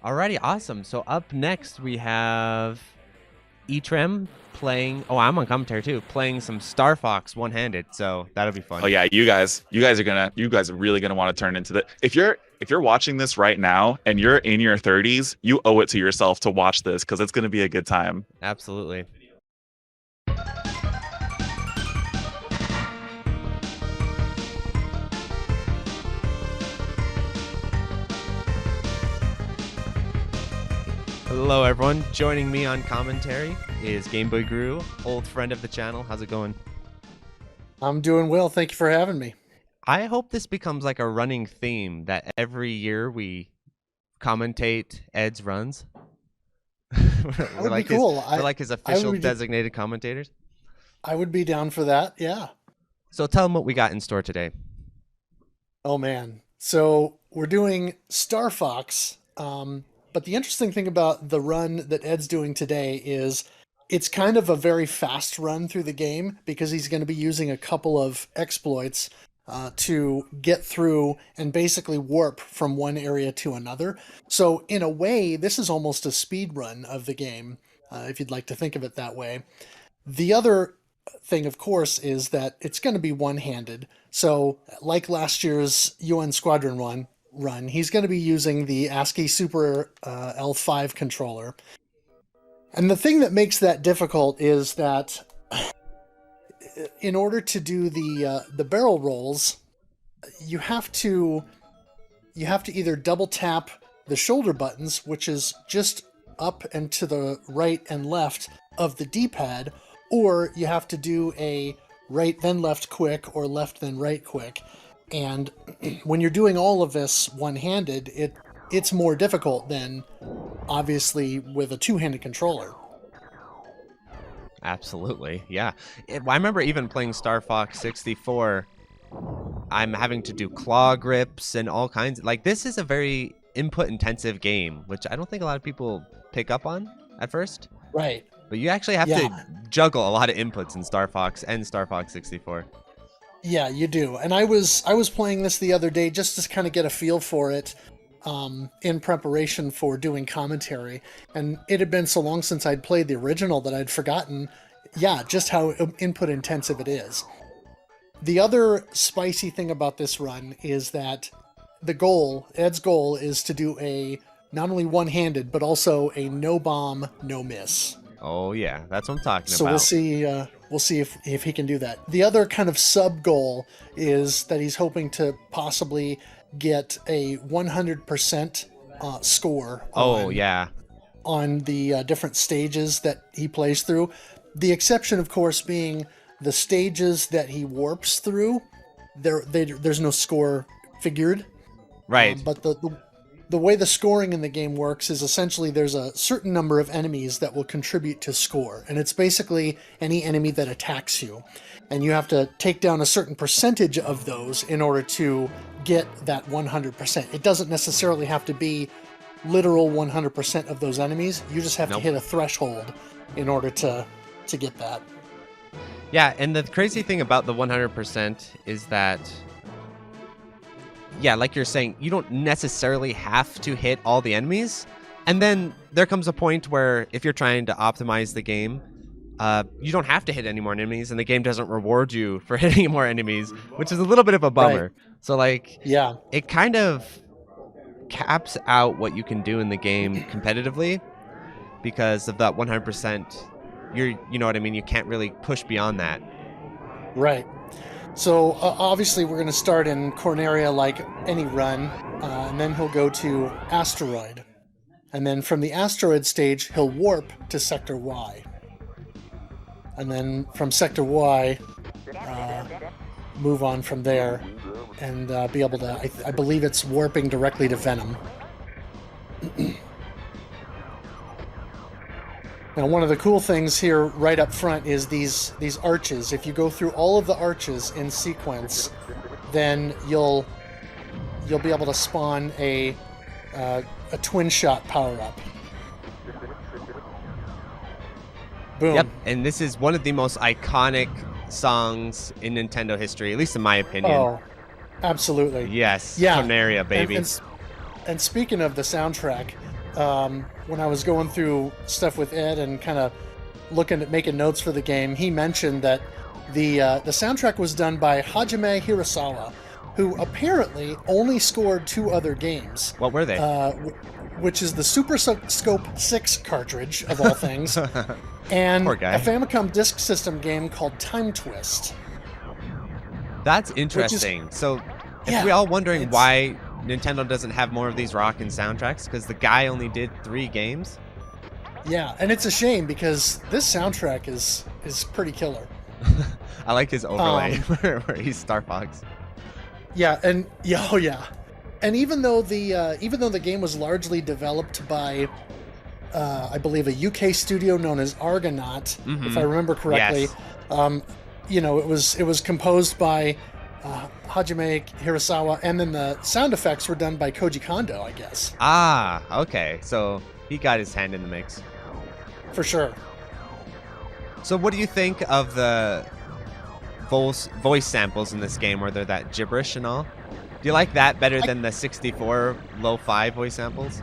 Alrighty, awesome. So up next we have ETREM playing. Oh, I'm on commentary too. Playing some Star Fox one-handed. So that'll be fun. Oh yeah, you guys are really gonna want to turn into the. If you're watching this right now and you're in your 30s, you owe it to yourself to watch this because it's gonna be a good time. Absolutely. Hello, everyone. Joining me on commentary is Game Boy Guru, old friend of the channel. How's it going? I'm doing well. Thank you for having me. I hope this becomes like a running theme that every year we commentate Ed's runs. That would like be cool. We're like his official designated commentators. I would be down for that. Yeah. So tell them what we got in store today. Oh man. So we're doing Star Fox. But the interesting thing about the run that Ed's doing today is it's kind of a very fast run through the game because he's going to be using a couple of exploits to get through and basically warp from one area to another. So in a way, this is almost a speed run of the game, if you'd like to think of it that way. The other thing, of course, is that it's going to be one-handed. So like last year's UN Squadron run, he's going to be using the ASCII Super L5 controller. And the thing that makes that difficult is that in order to do the barrel rolls, you have to either double tap the shoulder buttons, which is just up and to the right and left of the D-pad, or you have to do a right then left quick or left then right quick. And when you're doing all of this one-handed, it's more difficult than obviously with a two-handed controller. Absolutely, yeah. I remember even playing Star Fox 64. I'm having to do claw grips and all kinds. Like, this is a very input-intensive game, which I don't think a lot of people pick up on at first. Right. But you actually have to juggle a lot of inputs in Star Fox and Star Fox 64. Yeah, you do. And I was playing this the other day just to kind of get a feel for it in preparation for doing commentary. And it had been so long since I'd played the original that I'd forgotten, just how input intensive it is. The other spicy thing about this run is that Ed's goal is to do a not only one-handed, but also a no bomb, no miss. Oh yeah, that's what I'm talking about. So we'll see if he can do that. The other kind of sub goal is that he's hoping to possibly get a 100% score. On the different stages that he plays through. The exception, of course, being the stages that he warps through. There's no score figured. Right. But the way the scoring in the game works is essentially there's a certain number of enemies that will contribute to score. And it's basically any enemy that attacks you. And you have to take down a certain percentage of those in order to get that 100%. It doesn't necessarily have to be literal 100% of those enemies. You just have to hit a threshold in order to get that. Yeah, and the crazy thing about the 100% is that, yeah, like you're saying, you don't necessarily have to hit all the enemies. And then there comes a point where if you're trying to optimize the game, you don't have to hit any more enemies, and the game doesn't reward you for hitting more enemies, which is a little bit of a bummer. Right. So, like, it kind of caps out what you can do in the game competitively because of that 100%. You know what I mean? You can't really push beyond that. Right. So obviously we're going to start in Corneria like any run, and then he'll go to Asteroid. And then from the Asteroid stage, he'll warp to Sector Y. And then from Sector Y, move on from there and be able to, I believe it's warping directly to Venom. Now, one of the cool things here right up front is these arches. If you go through all of the arches in sequence, then you'll be able to spawn a twin shot power-up. Boom. Yep, and this is one of the most iconic songs in Nintendo history, at least in my opinion. Oh, absolutely. Yes, yeah. Corneria, baby. And speaking of the soundtrack, when I was going through stuff with Ed and kind of looking at making notes for the game, he mentioned that the soundtrack was done by Hajime Hirasawa, who apparently only scored 2 other games. What were they? Which is the Super Scope 6 cartridge, of all things, and Poor guy. a Famicom Disk System game called Time Twist. That's interesting. So, if we all wondering why Nintendo doesn't have more of these rockin' soundtracks, because the guy only did 3 games. Yeah, and it's a shame because this soundtrack is pretty killer. I like his overlay where he's Star Fox. Yeah, and and even though the game was largely developed by, I believe, a UK studio known as Argonaut, if I remember correctly, Yes. it was composed by Hajime Hirasawa, and then the sound effects were done by Koji Kondo, I guess. Ah, okay. So he got his hand in the mix. For sure. So what do you think of the voice samples in this game, where they're that gibberish and all? Do you like that better than the 64 lo-fi voice samples?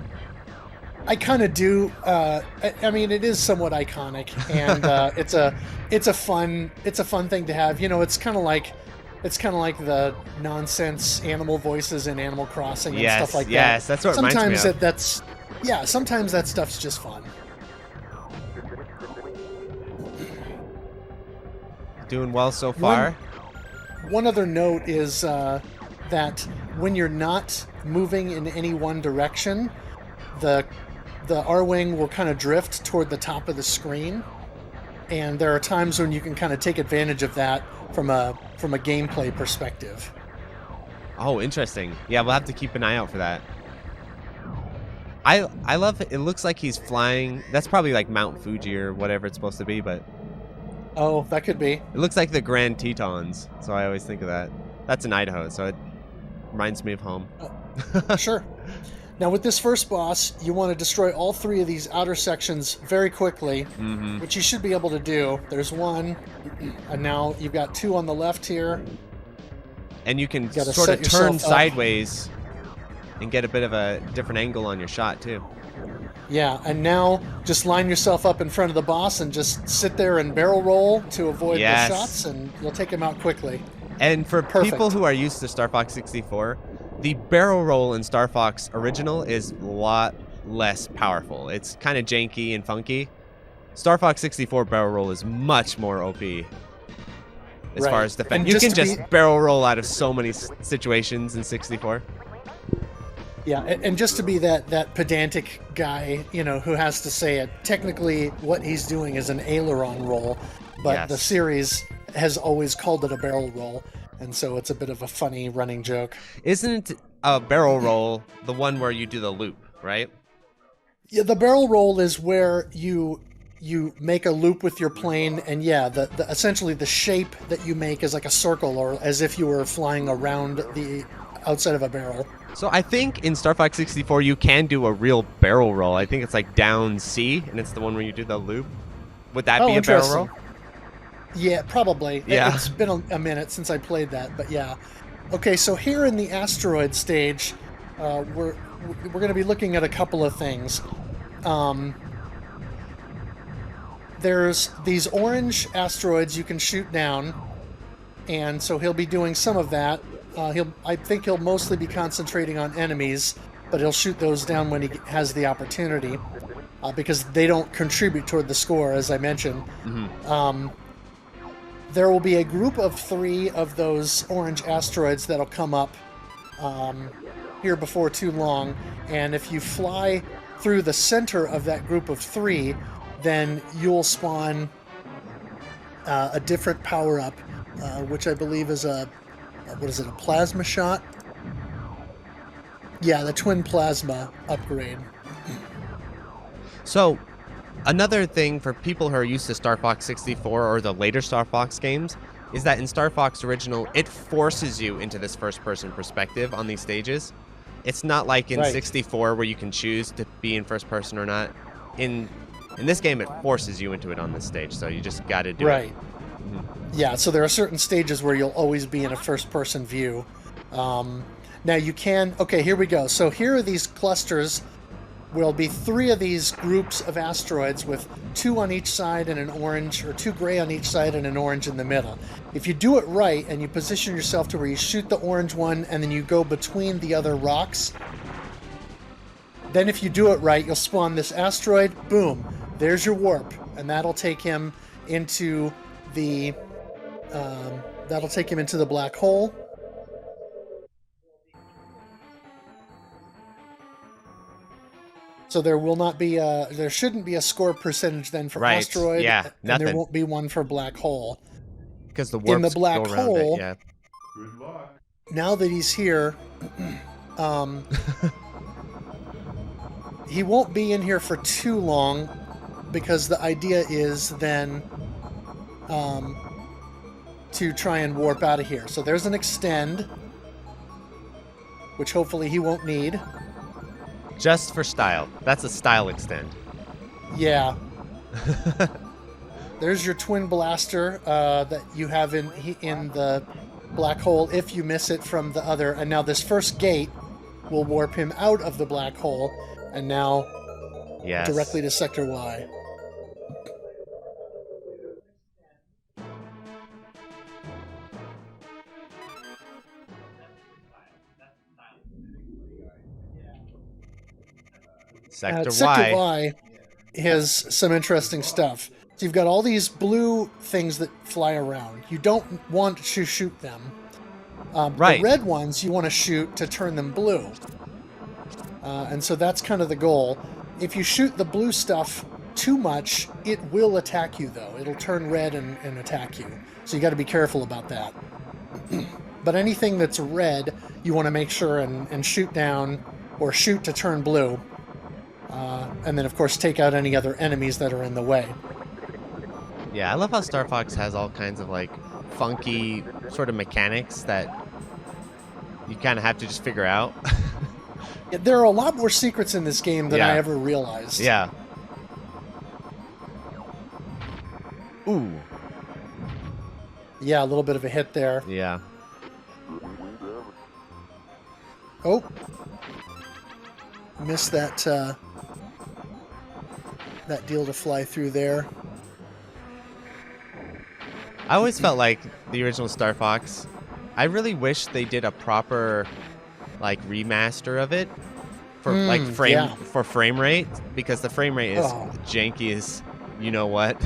I kind of do. I mean, it is somewhat iconic, and it's a fun thing to have. It's kind of like the nonsense animal voices in Animal Crossing and stuff like that. Yes, that's what sometimes reminds me of. Sometimes that stuff's just fun. Doing well so far. One other note is that when you're not moving in any one direction, the R-Wing will kind of drift toward the top of the screen, and there are times when you can kind of take advantage of that from a gameplay perspective. Oh, interesting. Yeah, we'll have to keep an eye out for that. I love it. It looks like he's flying. That's probably like Mount Fuji or whatever it's supposed to be, but Oh, that could be. it looks like the Grand Tetons, so I always think of that. That's in Idaho, so it reminds me of home. Sure. Now, with this first boss, you want to destroy all 3 of these outer sections very quickly, which you should be able to do. There's 1, and now you've got 2 on the left here. And you can gotta sort set of turn yourself up. sideways and get a bit of a different angle on your shot, too. Yeah, and now just line yourself up in front of the boss and just sit there and barrel roll to avoid Yes. the shots, and you'll take him out quickly. And for Perfect. people who are used to Star Fox 64, the barrel roll in Star Fox Original is a lot less powerful. It's kind of janky and funky. Star Fox 64 barrel roll is much more OP as far Right. as defense. And You just can to just be- barrel roll out of so many situations in 64. Yeah, and just to be that pedantic guy, who has to say it, technically what he's doing is an aileron roll, but Yes. the series has always called it a barrel roll, and so it's a bit of a funny running joke. Isn't a barrel roll the one where you do the loop, right? Yeah, the barrel roll is where you make a loop with your plane, and the essentially the shape that you make is like a circle, or as if you were flying around the outside of a barrel. So I think in Star Fox 64 you can do a real barrel roll. I think it's like down C, and it's the one where you do the loop. Would that be a barrel roll? Yeah, probably. Yeah. It's been a minute since I played that, but yeah. Okay, so here in the asteroid stage, we're going to be looking at a couple of things. There's these orange asteroids you can shoot down, and so he'll be doing some of that. I think he'll mostly be concentrating on enemies, but he'll shoot those down when he has the opportunity, because they don't contribute toward the score, as I mentioned. There will be a group of 3 of those orange asteroids that'll come up here before too long, and if you fly through the center of that group of 3, then you'll spawn a different power-up, which I believe is a plasma shot? Yeah, the twin plasma upgrade. So, another thing for people who are used to Star Fox 64 or the later Star Fox games is that in Star Fox Original, it forces you into this first-person perspective on these stages. It's not like in Right. 64 where you can choose to be in first person or not. In this game, it forces you into it on this stage, so you just got to do it. Right. Yeah, so there are certain stages where you'll always be in a first-person view. Now you can... Okay, here we go. So here are these clusters will be 3 of these groups of asteroids with 2 on each side and an orange, or 2 gray on each side and an orange in the middle. If you do it right and you position yourself to where you shoot the orange one and then you go between the other rocks, then if you do it right, you'll spawn this asteroid. Boom, there's your warp, and that'll take him into the black hole. So there will not be there shouldn't be a score percentage then for asteroid, Yeah, and there won't be one for black hole. Because the warps in the black go around hole. It, yeah. Now that he's here, he won't be in here for too long, because the idea is then to try and warp out of here. So there's an extend, which hopefully he won't need. Just for style. That's a style extend. Yeah. There's your twin blaster that you have in the black hole if you miss it from the other. And now this first gate will warp him out of the black hole, and now directly to Sector Y. Sector Y has some interesting stuff. So you've got all these blue things that fly around. You don't want to shoot them. Right. The red ones you want to shoot to turn them blue. And so that's kind of the goal. If you shoot the blue stuff too much, it will attack you, though. It'll turn red and attack you. So you got to be careful about that. But anything that's red, you want to make sure and shoot down, or shoot to turn blue. And then, of course, take out any other enemies that are in the way. Yeah, I love how Star Fox has all kinds of, like, funky sort of mechanics that you kind of have to just figure out. Yeah, there are a lot more secrets in this game than I ever realized. Yeah. Ooh. Yeah, a little bit of a hit there. Yeah. Oh. Missed that that deal to fly through there. I always felt like the original Star Fox, I really wish they did a proper, like, remaster of it for frame rate, because the frame rate is janky as you know what.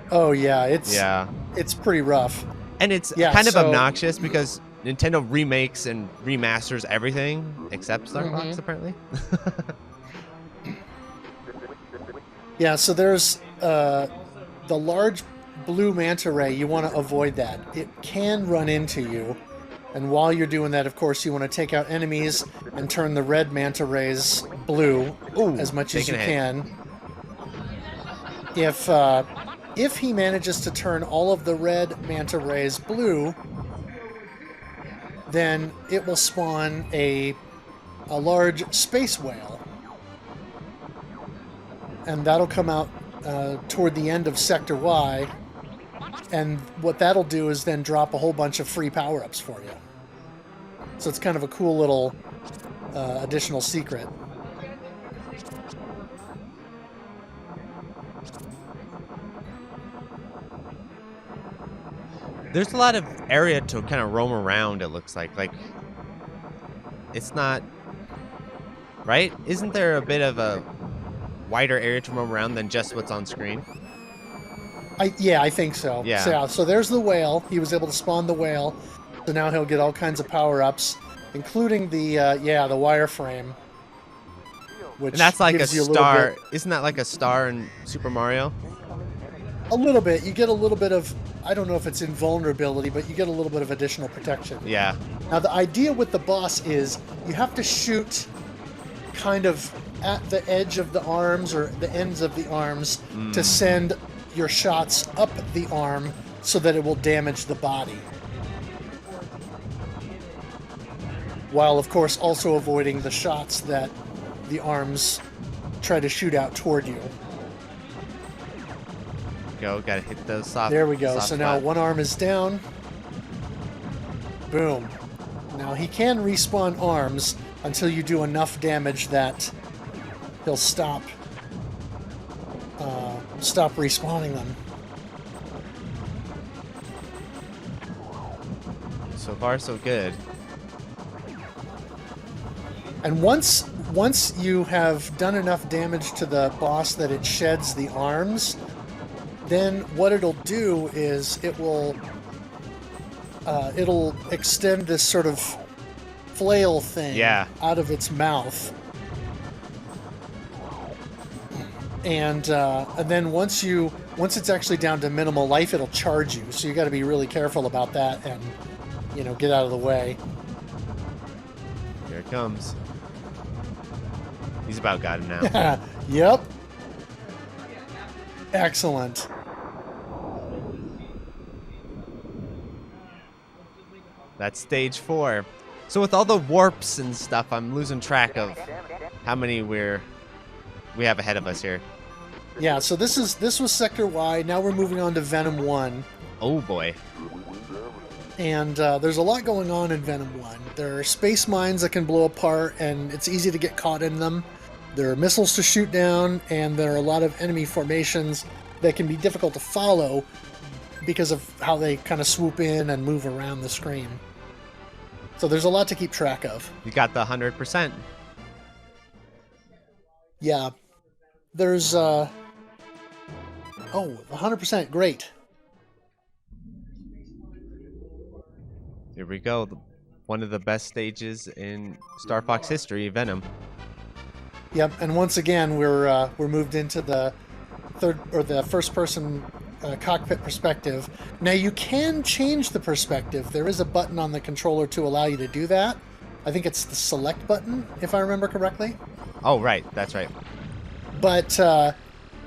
Oh yeah, it's pretty rough. And it's kind of obnoxious because Nintendo remakes and remasters everything except Star Fox, apparently. Yeah, so there's the large blue manta ray. You want to avoid that. It can run into you. And while you're doing that, of course, you want to take out enemies and turn the red manta rays blue as much as you can. If he manages to turn all of the red manta rays blue, then it will spawn a large space whale. And that'll come out toward the end of Sector Y. And what that'll do is then drop a whole bunch of free power-ups for you. So it's kind of a cool little additional secret. There's a lot of area to kind of roam around, it looks like. Like, it's not... Right? Isn't there a bit of a wider area to roam around than just what's on screen? I think so. Yeah. So there's the whale. He was able to spawn the whale. So now he'll get all kinds of power-ups, including the wireframe. Which and that's like a star. Bit... Isn't that like a star in Super Mario? A little bit. You get a little bit of, I don't know if it's invulnerability, but you get a little bit of additional protection. Yeah. Now the idea with the boss is you have to shoot kind of at the edge of the arms or the ends of the arms to send your shots up the arm so that it will damage the body. While, of course, also avoiding the shots that the arms try to shoot out toward you. Gotta hit those soft. There we go. Soft so now spot. one arm is down. Boom. Now he can respawn arms until you do enough damage that he'll stop respawning them. So far, so good. And once you have done enough damage to the boss that it sheds the arms, then what it'll do is it'll extend this sort of flail thing out of its mouth. And then once it's actually down to minimal life, it'll charge you. So you got to be really careful about that and, you know, get out of the way. Here it comes. He's about got him now. Yep. Excellent. That's stage 4. So with all the warps and stuff, I'm losing track of how many we have ahead of us here. Yeah, so this was Sector Y. Now we're moving on to Venom 1. Oh boy. And there's a lot going on in Venom 1. There are space mines that can blow apart, and it's easy to get caught in them. There are missiles to shoot down, and there are a lot of enemy formations that can be difficult to follow because of how they kind of swoop in and move around the screen. So there's a lot to keep track of. You got the 100%. Yeah. There's, 100%, great. Here we go. One of the best stages in Star Fox history, Venom. Yep, and once again, we're moved into the first-person cockpit perspective. Now, you can change the perspective. There is a button on the controller to allow you to do that. I think it's the select button, if I remember correctly. Oh, right. That's right. But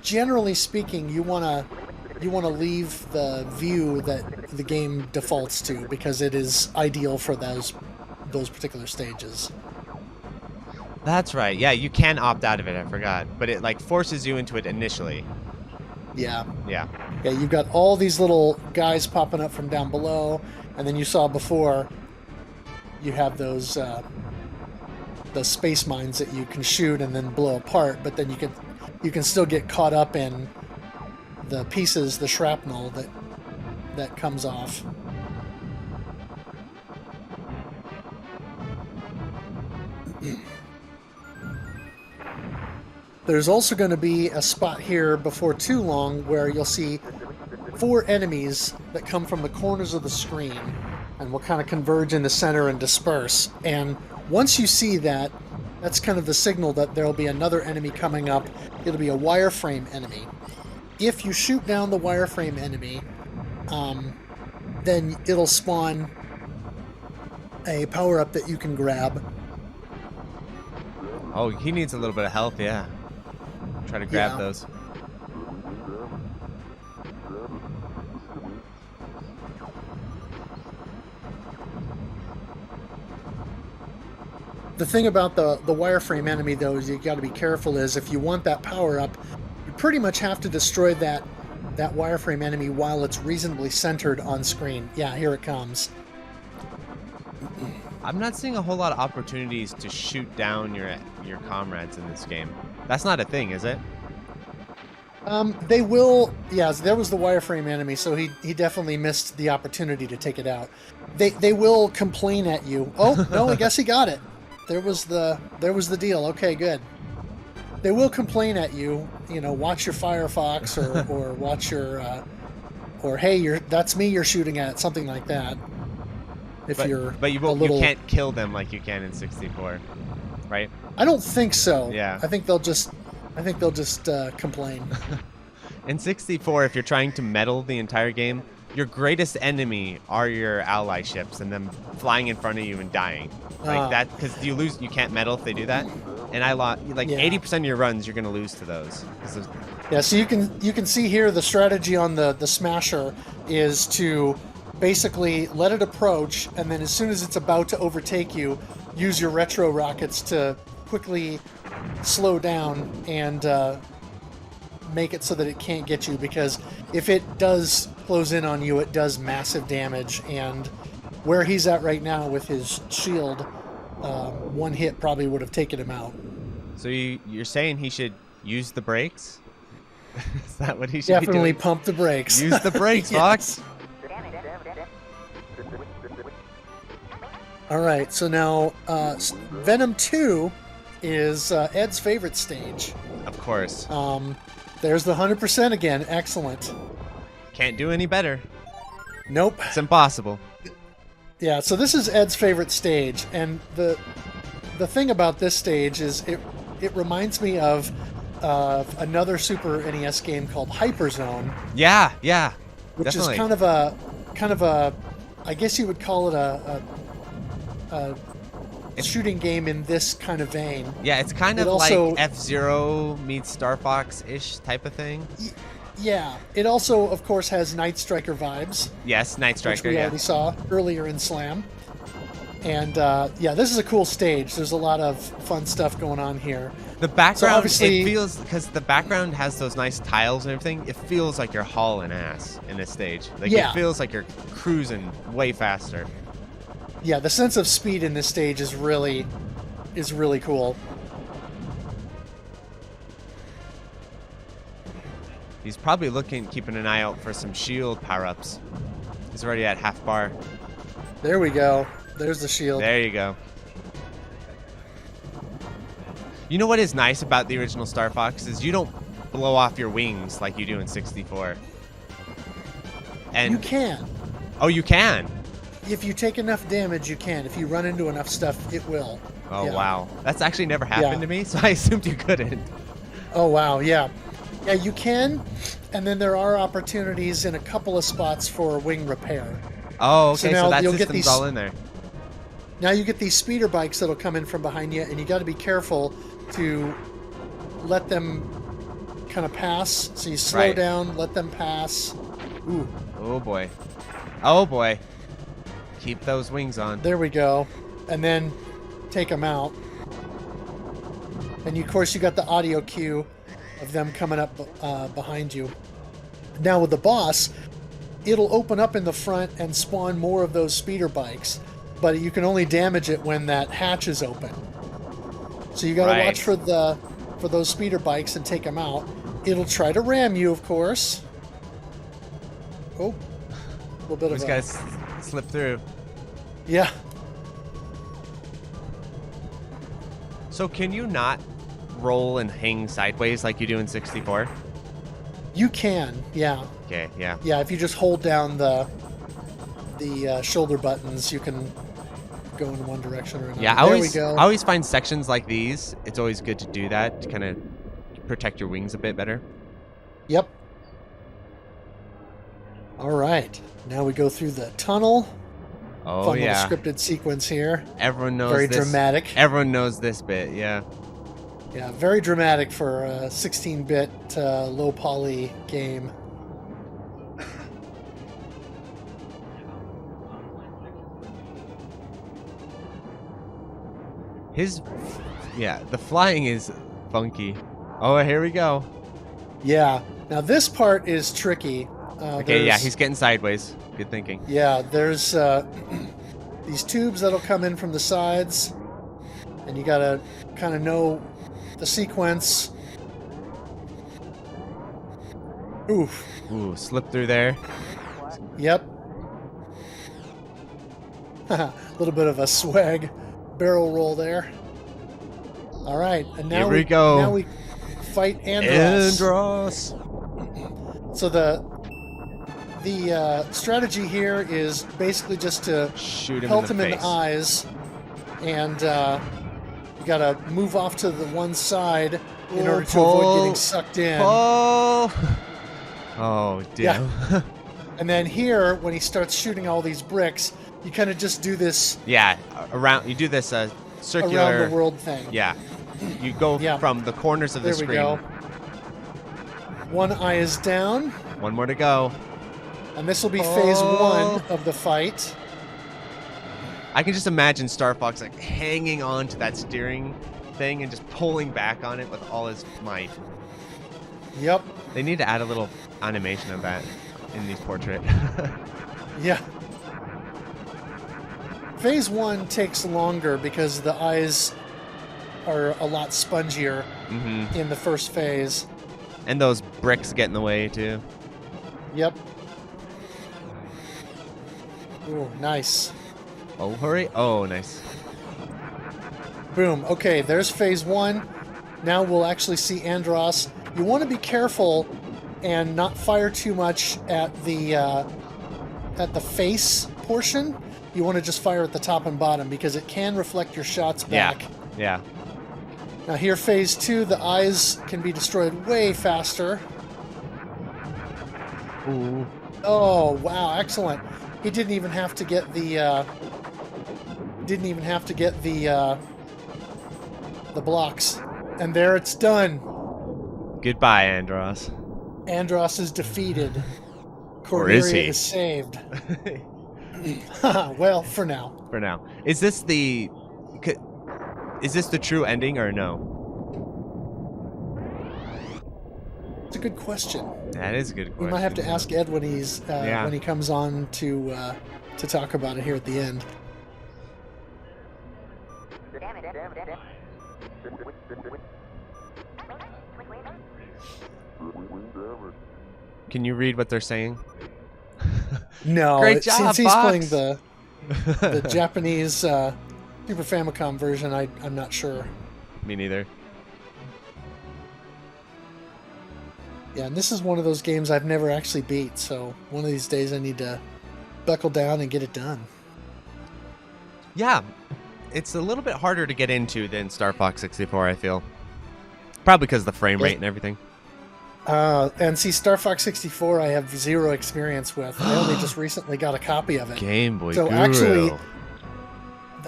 generally speaking, you wanna leave the view that the game defaults to because it is ideal for those particular stages. That's right. Yeah, you can opt out of it. I forgot, but it like forces you into it initially. Yeah. Yeah. Yeah. You've got all these little guys popping up from down below, and then you saw before. You have those the space mines that you can shoot and then blow apart, but then you can still get caught up in the pieces, the shrapnel that comes off. There's also going to be a spot here before too long where you'll see 4 enemies that come from the corners of the screen and will kind of converge in the center and disperse. And once you see that, that's kind of the signal that there'll be another enemy coming up. It'll be a wireframe enemy. If you shoot down the wireframe enemy, then it'll spawn a power-up that you can grab. Oh, he needs a little bit of help, yeah. Try to grab those. The thing about the wireframe enemy, though, is you got to be careful is if you want that power-up, you pretty much have to destroy that wireframe enemy while it's reasonably centered on screen. Yeah, here it comes. I'm not seeing a whole lot of opportunities to shoot down your comrades in this game. That's not a thing, is it? They will. Yeah, there was the wireframe enemy, so he definitely missed the opportunity to take it out. They will complain at you. Oh no, I guess he got it. There was the deal. Okay, good. They will complain at you. You know, watch your Firefox or watch your or hey, that's me you're shooting at, something like that. But you can't kill them like you can in 64, right? I don't think so. Yeah. I think they'll just complain. In 64, if you're trying to meddle the entire game, your greatest enemy are your ally ships and them flying in front of you and dying. Like that, because you can't meddle if they do that. And 80% of your runs, you're gonna lose to those. Yeah, so you can see here the strategy on the Smasher is to basically let it approach, and then as soon as it's about to overtake you, use your retro rockets to quickly slow down and make it so that it can't get you, because if it does close in on you, it does massive damage, and where he's at right now with his shield, one hit probably would have taken him out. So you're saying he should use the brakes? Is that what he should Definitely be doing? pump the brakes. Use the brakes, Yes. Fox. All right, so now Venom 2 is Ed's favorite stage. Of course. There's the 100% again. Excellent. Can't do any better. Nope. It's impossible. Yeah, so this is Ed's favorite stage, and the thing about this stage is it reminds me of another Super NES game called Hyperzone. Yeah, which definitely. is kind of a I guess you would call it a shooting game in this kind of vein. Yeah, it's kind of also, like F-Zero meets Star Fox-ish type of thing. Yeah, it also, of course, has Night Striker vibes. Yes, Night Striker, which we already saw earlier in Slam. And yeah, this is a cool stage. There's a lot of fun stuff going on here. The background, obviously- it feels, because the background has those nice tiles and everything, it feels like you're hauling ass in this stage. Like, Yeah. it feels like you're cruising way faster. Yeah, the sense of speed in this stage is really cool. He's probably keeping an eye out for some shield power-ups. He's already at half bar. There we go. There's the shield. There you go. You know what is nice about the original Star Fox is you don't blow off your wings like you do in 64. And You can. Oh, you can. If you take enough damage, you can. If you run into enough stuff, it will. Oh, Yeah. wow. That's actually never happened Yeah. to me, so I assumed you couldn't. Oh, wow, yeah. Yeah, you can, and then there are opportunities in a couple of spots for wing repair. Oh, okay, now so that you'll get system's these- all in there. Now you get these speeder bikes that'll come in from behind you, and you got to be careful to let them kind of pass. So you slow Right. down, let them pass. Ooh, Oh, boy. Oh, boy. Keep those wings on. there we go. And then take them out. And of course you got the audio cue of them coming up behind you. Now with the boss, it'll open up in the front and spawn more of those speeder bikes, but you can only damage it when that hatch is open. So you got to Right. watch for those speeder bikes and take them out. It'll try to ram you, of course. Oh, a little bit We of just a... gotta slip through. Yeah. So can you not roll and hang sideways like you do in 64? You can, yeah. Okay, yeah. Yeah, if you just hold down the shoulder buttons, you can go in one direction or another. Yeah, there we go. I always find sections like these, it's always good to do that to kind of protect your wings a bit better. Yep. All right. Now we go through the tunnel. Oh, Fun yeah. little scripted sequence here. Everyone knows Very this. dramatic. Everyone knows this bit, yeah. Yeah, very dramatic for a 16-bit low poly game. The flying is funky. Oh, here we go. Yeah. Now this part is tricky. Okay, yeah, there's- he's getting sideways. Good thinking. Yeah, there's these tubes that'll come in from the sides, and you gotta kind of know the sequence. Oof. Ooh, slip through there. Yep. A little bit of a swag barrel roll there. All right, and now Here we go. Now we fight Andros. Andros. So the strategy here is basically just to Shoot him pelt in him the in face. the eyes, and you gotta move off to the one side in order to avoid getting sucked in. Oh, damn. Yeah. And then here, when he starts shooting all these bricks, you kind of just do this Yeah, around. You do this circular. around the world thing. Yeah, you go Yeah. from the corners of the There we screen. go. One eye is down, One more to go. and this will be phase Oh. 1 of the fight. I can just imagine Star Fox like hanging on to that steering thing and just pulling back on it with all his might. Yep. They need to add a little animation of that in these portrait. Yeah. Phase 1 takes longer because the eyes are a lot spongier Mm-hmm. in the first phase. And those bricks get in the way too. Yep. Ooh, nice. Oh, hurry! Oh, nice. Boom. Okay, there's phase 1. Now we'll actually see Andros. You want to be careful and not fire too much at the face portion. You want to just fire at the top and bottom because it can reflect your shots back. Yeah. Now here, phase 2, the eyes can be destroyed way faster. Ooh. Oh wow, excellent! He didn't even have to get the the blocks, and there it's done. Goodbye, Andros. Andros is defeated. Or is Cornelia he? is saved. Well, for now. For now, is this the true ending or no? It's a good question. That is a good question. We might have to ask Ed when he's Yeah. when he comes on to talk about it here at the end. Can you read what they're saying? No, Great job, since he's Fox. playing the Japanese Super Famicom version, I'm not sure. Me neither. Yeah, and this is one of those games I've never actually beat, so one of these days I need to buckle down and get it done. Yeah, it's a little bit harder to get into than Star Fox 64, I feel. Probably because of the frame rate and everything. And see, Star Fox 64 I have zero experience with. I only just recently got a copy of it. Game Boy So Guru. actually,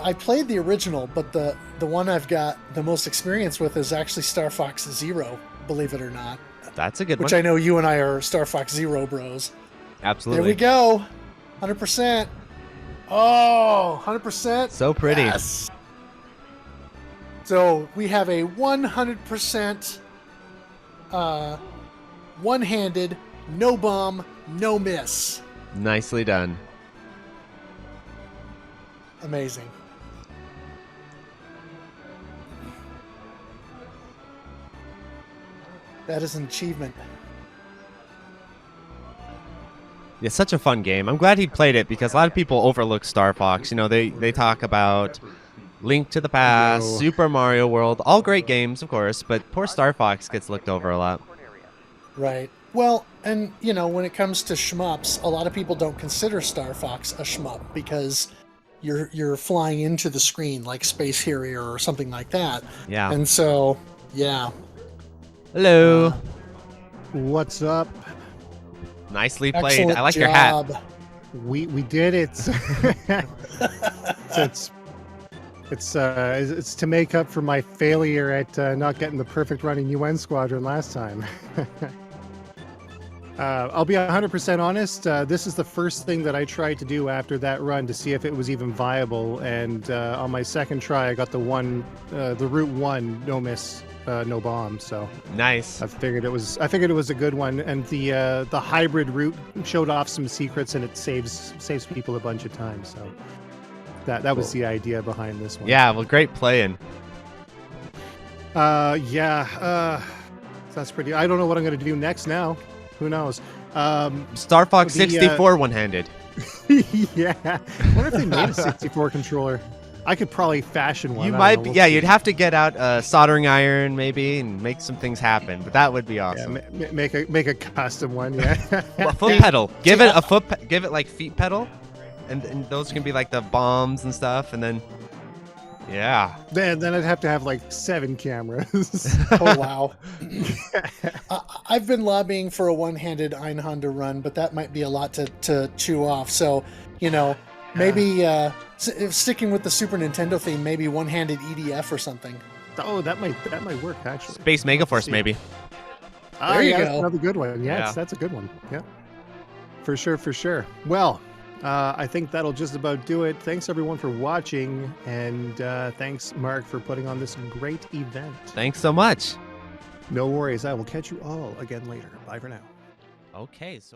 I played the original, but the one I've got the most experience with is actually Star Fox Zero, believe it or not. That's a good Which one. I know you and I are Star Fox Zero bros. Absolutely. There we go. 100%. Oh, 100%. So pretty. Yes. So we have a 100% one-handed, no bomb, no miss. Nicely done. Amazing. That is an achievement. Yeah, such a fun game. I'm glad he played it because a lot of people overlook Star Fox. You know, they talk about Link to the Past, No. Super Mario World, all great games, of course, but poor Star Fox gets looked over a lot. Right. Well, and you know, when it comes to shmups, a lot of people don't consider Star Fox a shmup because you're flying into the screen like Space Harrier or something like that. Yeah. And so, yeah. Hello. What's up? Nicely played. Excellent I like your hat. job. We did it. It's to make up for my failure at not getting the perfect running UN squadron last time. I'll be 100% honest. This is the first thing that I tried to do after that run to see if it was even viable. And on my second try, I got the route 1 no miss, no bomb. So Nice. I figured it was a good one. And the hybrid route showed off some secrets, and it saves people a bunch of time. So that was the idea behind this one. Yeah, well, great playing. That's pretty. I don't know what I'm going to do next now. Who knows? Star Fox the, 64 one-handed. Yeah. I wonder if they made a 64 controller. I could probably fashion one. You I might don't be, know, yeah, we'll you'd see. have to get out a soldering iron maybe and make some things happen, but that would be awesome. Yeah, make a custom one. Yeah. Well, foot pedal. Give it a give it like feet pedal, and those can be like the bombs and stuff, and then yeah. Then I'd have to have like 7 cameras. Oh, wow. I've been lobbying for a one-handed Einhonda run, but that might be a lot to chew off. So, you know, maybe sticking with the Super Nintendo theme, maybe one-handed EDF or something. Oh, that might work actually. Space Megaforce See. maybe. There you That's go. another good one. Yeah. Yes, that's a good one. Yeah. For sure. Well, I think that'll just about do it. Thanks everyone for watching, and thanks Mark for putting on this great event. Thanks so much. No worries. I will catch you all again later. Bye for now. Okay, so